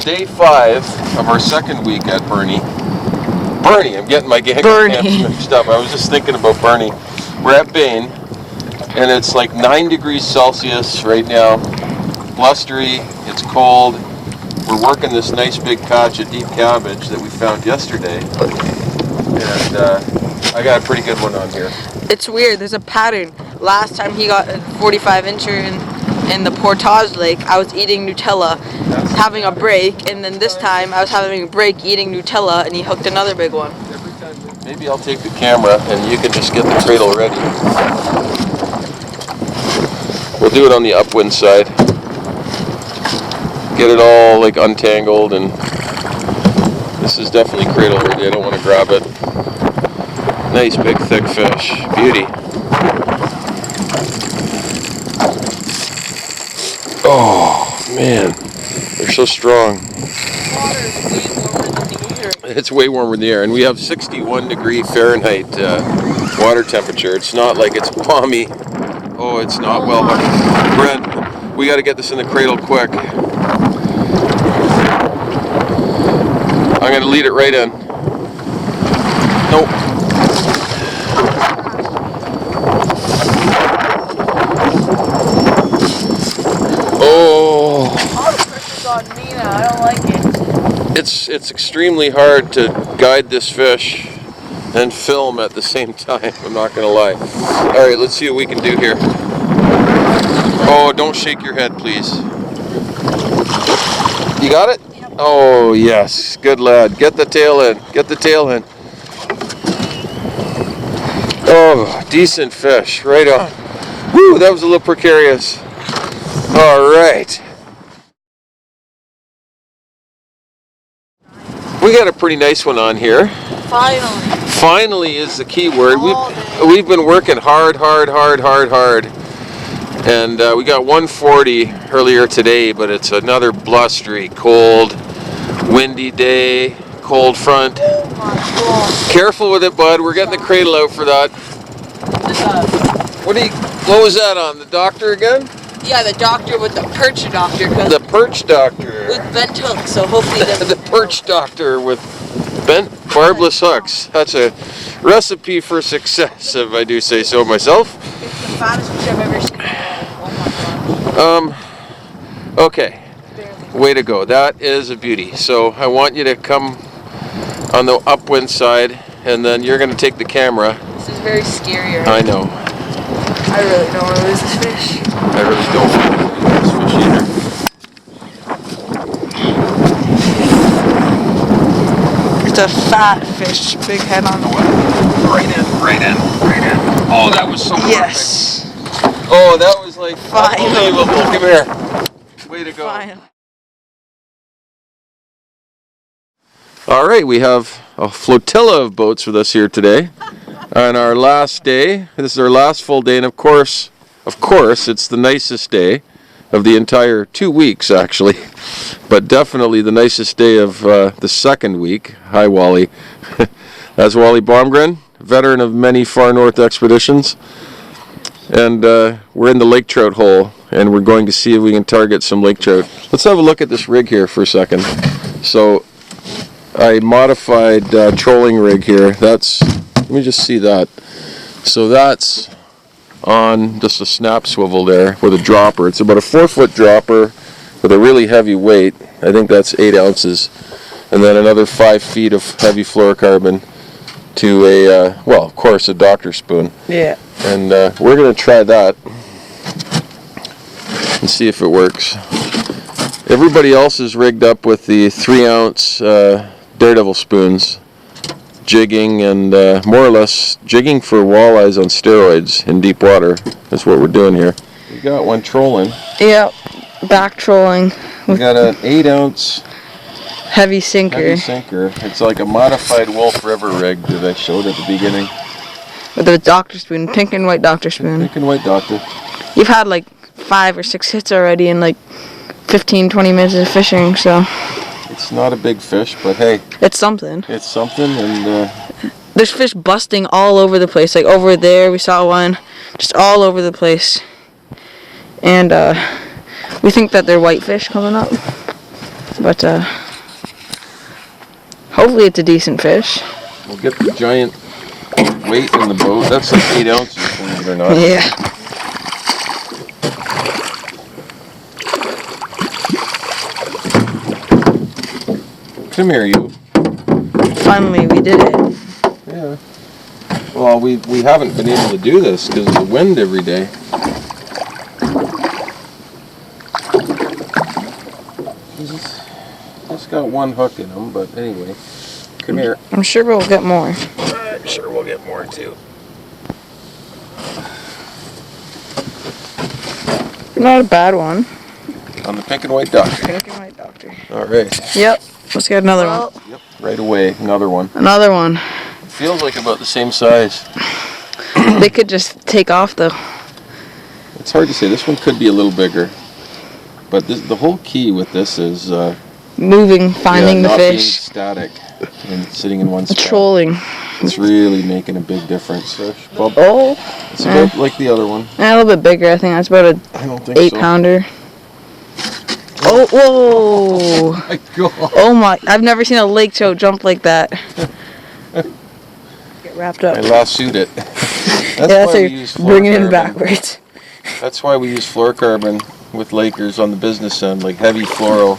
Day 5 of our second week at Bernie. I'm getting my camps mixed up. I was just thinking about Bernie. We're at Bain, and it's like 9 degrees Celsius right now. Blustery, it's cold. We're working this nice big patch of deep cabbage that we found yesterday. And I got a pretty good one on here. It's weird. There's a pattern. Last time he got a 45-incher in the Portage Lake, I was eating Nutella, having a break, and then this time I was having a break eating Nutella, and he hooked another big one. Maybe I'll take the camera and you can just get the cradle ready. We'll do it on the upwind side. Get it all like untangled, and this is definitely cradle ready. I don't want to grab it. Nice big thick fish. Beauty. Oh man, they're so strong. It's way warmer in the air, and we have 61 degree Fahrenheit water temperature. It's not like it's balmy. Oh, it's not well hooked. Brent, we got to get this in the cradle quick. I'm going to lead it right in. Nope. Oh. All the pressure's on me now. I don't like it. It's extremely hard to guide this fish and film at the same time. I'm not gonna lie. All right, let's see what we can do here. Oh, don't shake your head, please. You got it? Oh, yes. Good lad. Get the tail in. Get the tail in. Oh, decent fish. Right on. Woo, that was a little precarious. All right. We got a pretty nice one on here. Finally. Finally is the key word. All day. We've been working hard. And we got 140 earlier today, but it's another blustery, cold, windy day, cold front. Oh my God. Careful with it, bud. We're getting the cradle out for that. What was that on? The doctor again? Yeah, the doctor with the perch doctor. The perch doctor. With bent hooks, so hopefully The perch doctor with bent barbless hooks. That's a recipe for success, if I do say so myself. It's the fattest fish I've ever seen. Oh my God. Okay. Way to go. That is a beauty. So I want you to come on the upwind side, and then you're going to take the camera. This is very scary. Right? I know. I really don't want to lose this fish. I really don't want to lose this fish either. It's a fat fish, big head on the water. Right in. Oh, that was so perfect. Yes. Oh, that was like Fine. unbelievable. Come here. Way to go. Fine. All right, we have a flotilla of boats with us here today. On our last day, this is our last full day, and of course, it's the nicest day of the entire 2 weeks, actually. But definitely the nicest day of the second week. Hi, Wally. That's Wally Baumgren, veteran of many far north expeditions. And we're in the lake trout hole, and we're going to see if we can target some lake trout. Let's have a look at this rig here for a second. So, I modified trolling rig here. Let me just see that. So that's on just a snap swivel there with a dropper. It's about a 4-foot dropper with a really heavy weight. I think that's 8 ounces. And then another 5 feet of heavy fluorocarbon to a, well, of course, a doctor spoon. Yeah. And we're going to try that and see if it works. Everybody else is rigged up with the 3-ounce Daredevil spoons, jigging and more or less jigging for walleyes on steroids in deep water. That's what we're doing here. We got one trolling. Yep, back trolling. We got an 8-ounce Heavy sinker. It's like a modified Wolf River rig that I showed at the beginning. With a doctor spoon, pink and white doctor spoon. Pink and white doctor. You've had like 5 or 6 hits already in like 15-20 minutes of fishing, so. It's not a big fish, but hey. It's something. It's something, and there's fish busting all over the place. Like over there, we saw one, just all over the place. And we think that they're whitefish coming up, but hopefully it's a decent fish. We'll get the giant weight in the boat. That's like 8 ounces, believe it or not. Yeah. Come here, you. Finally, we did it. Yeah. Well, we haven't been able to do this because of the wind every day. Just got one hook in them, but anyway. Come here. I'm sure we'll get more. I'm sure we'll get more too. Not a bad one. On the pink and white doctor. Pink and white doctor. All right. Yep. Let's get another one. Yep. Right away. Another one. Another one. It feels like about the same size. They could just take off though. It's hard to say. This one could be a little bigger. But the whole key with this is moving, finding the not fish. Being static and sitting in one spot. Trolling. It's really making a big difference. Well, Oh. it's about like the other one. A little bit bigger. I think that's about a I don't think 8-pounder. Oh, whoa! Oh my God. Oh my! I've never seen a lake trout jump like that. Get wrapped up. I lassoed it. That's why we use bring it in backwards. That's why we use fluorocarbon with Lakers on the business end, like heavy fluoro,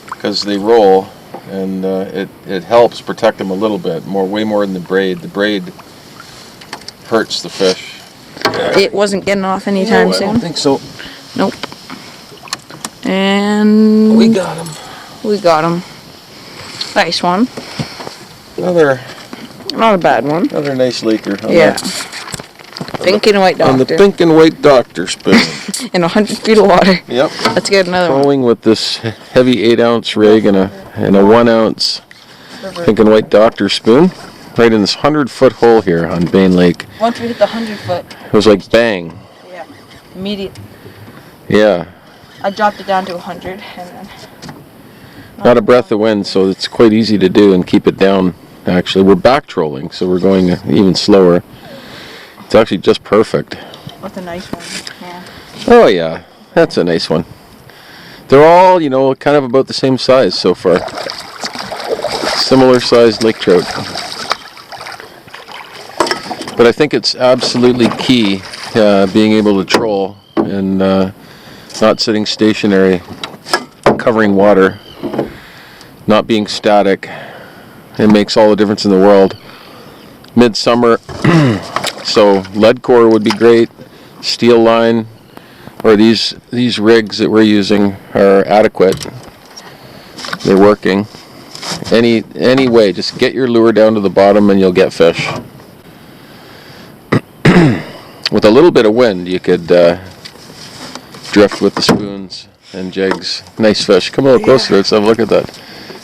because they roll and it helps protect them a little bit way more than the braid. The braid hurts the fish. It wasn't getting off anytime I soon. don't think so. Nope. And We got him. we got him. Nice one. Another Not a bad one. Another nice laker. Yeah. Pink and white On the doctor. pink and white doctor spoon. In 100 feet of water. Yep. Let's get another one. Trolling with this heavy 8-ounce rig and a 1-ounce pink and white doctor spoon. Right in this 100-foot hole here on Bain Lake. Once we hit the 100-foot. It was like bang. Yeah. Immediate. Yeah. I dropped it down to 100 and then. Not a breath of wind, so it's quite easy to do and keep it down. Actually, we're back trolling, so we're going even slower. It's actually just perfect. That's a nice one. Yeah. Oh yeah, that's a nice one. They're all, you know, kind of about the same size so far. Similar sized lake trout. But I think it's absolutely key being able to troll and not sitting stationary, covering water, not being static. It makes all the difference in the world. Midsummer, so lead core would be great. Steel line, or these rigs that we're using are adequate. They're working. Any way, just get your lure down to the bottom and you'll get fish. With a little bit of wind, you could drift with the spoons and jigs. Nice fish. Come a little closer. Let's have a look at that.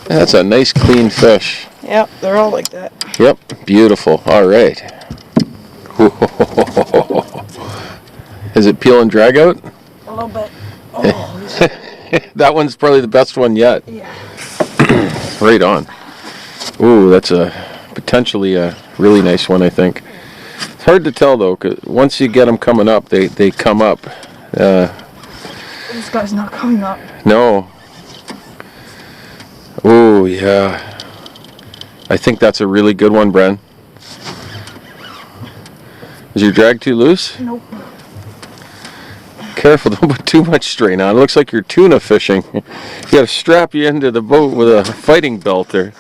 That's a nice clean fish. Yep, they're all like that. Yep, beautiful. All right. Is it peel and drag out? A little bit. Oh, That one's probably the best one yet. yeah. Right on. Ooh, that's potentially a really nice one, I think. It's hard to tell though, 'cause once you get them coming up, they come up. This guy's not coming up. No. Ooh, yeah. I think that's a really good one, Bren. Is your drag too loose? Nope. Careful, don't put too much strain on. It looks like you're tuna fishing. You gotta strap you into the boat with a fighting belt there,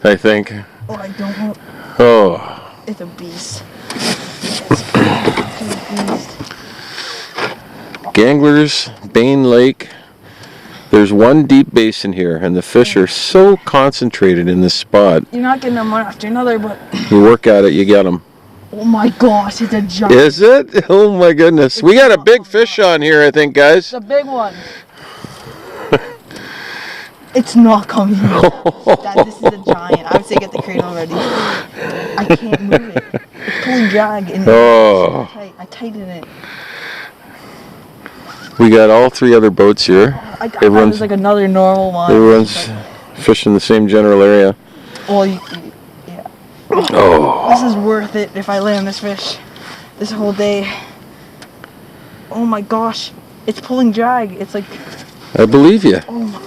I think. Oh, I don't know. Oh. It's a beast. It's a beast. Ganglers, Bain Lake. There's one deep basin here, and the fish are so concentrated in this spot. You're not getting them one after another, but You work at it, you get them. oh my gosh, it's a giant. Is it? Oh my goodness. We got a big fish on here, I think, guys. It's a big one. It's not coming here. This is a giant. I would say get the crate already. I can't move it. It's pulling drag and Oh. I tighten it. We got all 3 other boats here. I thought it was like another normal one. Everyone's fishing the same general area. Well, yeah. Oh. This is worth it if I land this fish this whole day. Oh my gosh. It's pulling drag. It's like, I believe you. oh my.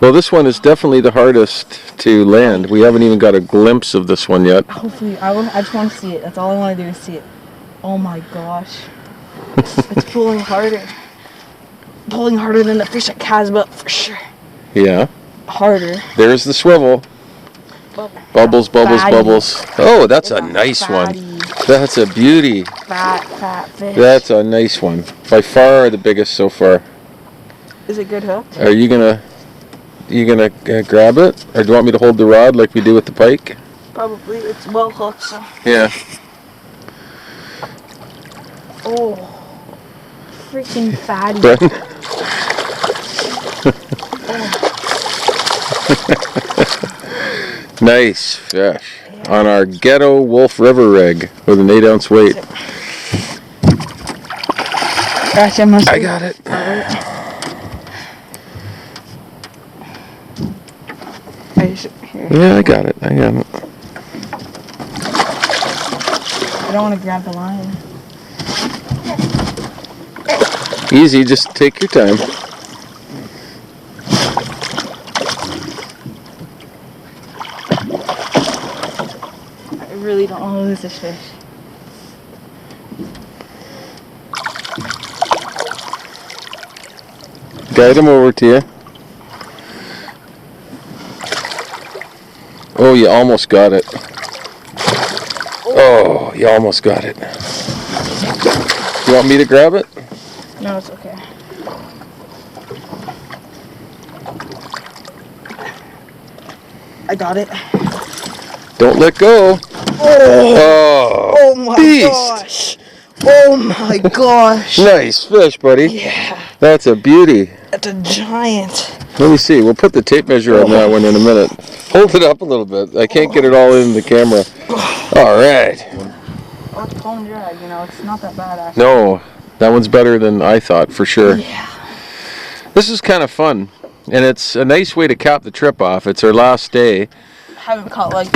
Well, this one is definitely the hardest to land. We haven't even got a glimpse of this one yet. Hopefully, I just want to see it. That's all I want to do is see it. Oh my gosh. It's pulling harder. Pulling harder than the fish at Casbah for sure. Yeah. Harder. There's the swivel. Bubbles, bubbles, Fatty. bubbles. Oh, that's It's a nice fatty. one. That's a beauty. Fat fish. That's a nice one. By far the biggest so far. Is it good hook? Are you gonna grab it, or do you want me to hold the rod like we do with the pike? Probably. It's well hooked, so. Yeah. Oh. Freaking fatty. Bren? Nice fish on our Ghetto Wolf River rig with an 8-ounce weight. Gosh, I got it. Yeah, I got it. I don't want to grab the line. Easy, just take your time. I really don't want to lose this fish. Guide him over to you. Oh, you almost got it. Oh, you almost got it. You want me to grab it? No, it's okay. I got it. Don't let go. Oh, my beast. gosh. Oh my gosh. Nice fish, buddy. Yeah, That's a beauty. that's a giant. Let me see. We'll put the tape measure on that one in a minute. Hold it up a little bit. I can't get it all in the camera. All right. Oh, it's pull and drag, you know, it's not that bad actually. No, that one's better than I thought for sure. Yeah. This is kind of fun, and it's a nice way to cap the trip off. It's our last day. Haven't caught like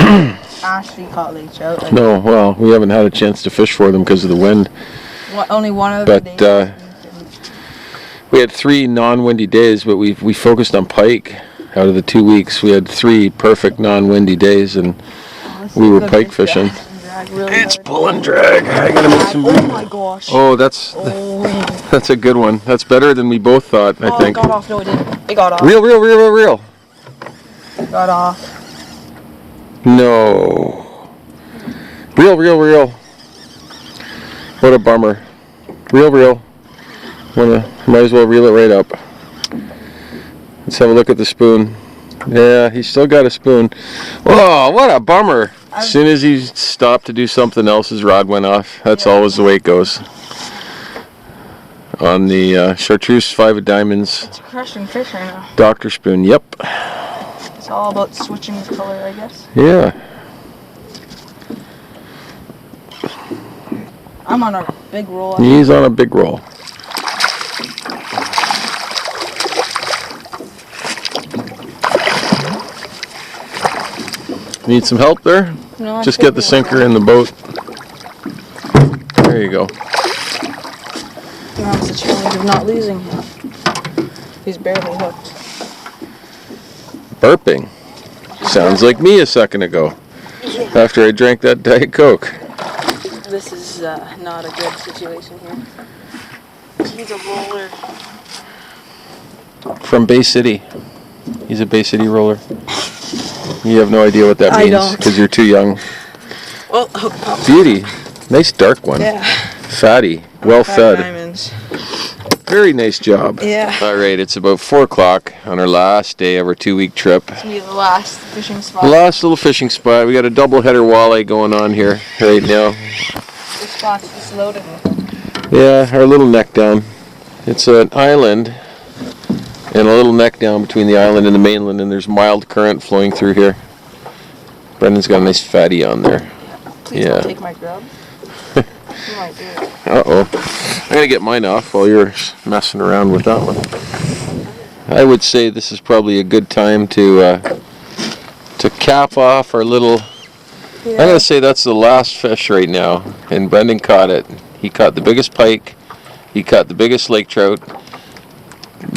Ashley caught lake trout. Like, No, well, we haven't had a chance to fish for them because of the wind. only one of the But days. we had 3 non-windy days, but we focused on pike. Out of the 2 weeks, we had 3 perfect non-windy days, and we were pike fishing. It's pull and drag. I gotta make some. Oh my gosh. Oh, that's a good one. That's better than we both thought, I think. It got off. No, it didn't. It got off. Reel, reel, reel, reel, reel. It got off. No. Reel, reel, reel. What a bummer. Reel, reel. Might as well reel it right up. Let's have a look at the spoon. Yeah, he's still got a spoon. Oh, what a bummer. As soon as he stopped to do something else, his rod went off. That's always the way it goes. On the Chartreuse 5 of Diamonds. It's crushing fish right now. Dr. Spoon, yep. It's all about switching the color, I guess. Yeah. I'm on a big roll. He's on a big roll. Need some help there? No, Just get the sinker in the boat. There you go. Now it's a challenge of not losing him. He's barely hooked. Burping. Sounds like me a second ago. After I drank that Diet Coke. This is not a good situation here. He's a roller. From Bay City. He's a Bay City roller. You have no idea what that I means don't. because you're too young. Well, hooked up. Beauty. Nice dark one. Yeah. Fatty. Well fed. Diamonds. Very nice job. Yeah. All right, it's about 4 o'clock on our last day of our 2-week trip. It's gonna be the last fishing spot. Last little fishing spot. We got a double header walleye going on here right now. This spot's just loaded with them. Yeah, our little neck down. It's an island and a little neck down between the island and the mainland, and there's mild current flowing through here. Brendan's got a nice fatty on there. Please Yeah. don't take my grub. You might do it. Uh-oh. I'm going to get mine off while you're messing around with that one. I would say this is probably a good time to cap off our little... Yeah. I'm going to say that's the last fish right now, and Brendan caught it. He caught the biggest pike. He caught the biggest lake trout.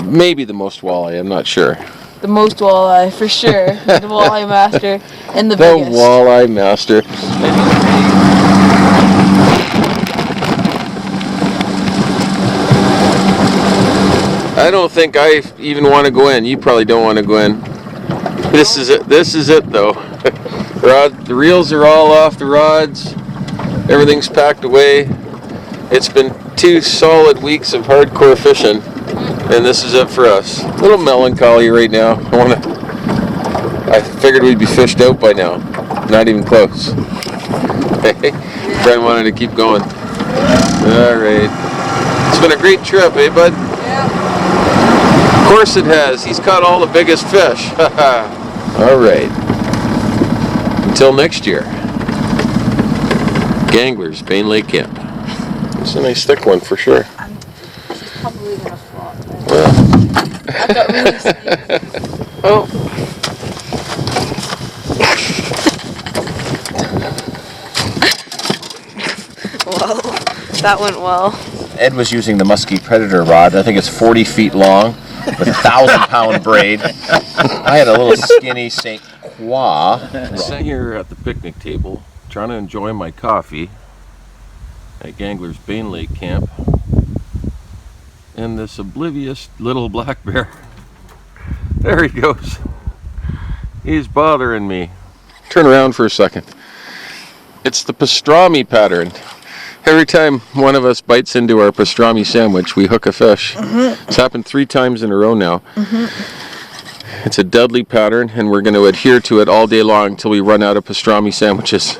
Maybe the most walleye, I'm not sure. The most walleye, for sure. The walleye master and the The biggest. walleye master. I don't think I even want to go in. You probably don't want to go in. This is it. This is it, though. The reels are all off the rods. Everything's packed away. It's been 2 solid weeks of hardcore fishing, and this is it for us. A little melancholy right now. I figured we'd be fished out by now. Not even close. Brent wanted to keep going. All right. It's been a great trip, eh, bud? Yeah. Of course it has. He's caught all the biggest fish. All right. Until next year. Ganglers, Bain Lake Camp. It's a nice thick one for sure. She's probably gonna flop. Yeah. I got really steep. Oh. Well, that went well. Ed was using the musky predator rod. I think it's 40 feet long with a 1,000-pound braid. I had a little skinny St. Croix. I sat here at the picnic table trying to enjoy my coffee at Gangler's Bain Lake Camp, and this oblivious little black bear, there he goes. He's bothering me. turn around for a second. It's the pastrami pattern. Every time one of us bites into our pastrami sandwich, we hook a fish. It's happened 3 times in a row now. It's a deadly pattern, and we're going to adhere to it all day long until we run out of pastrami sandwiches.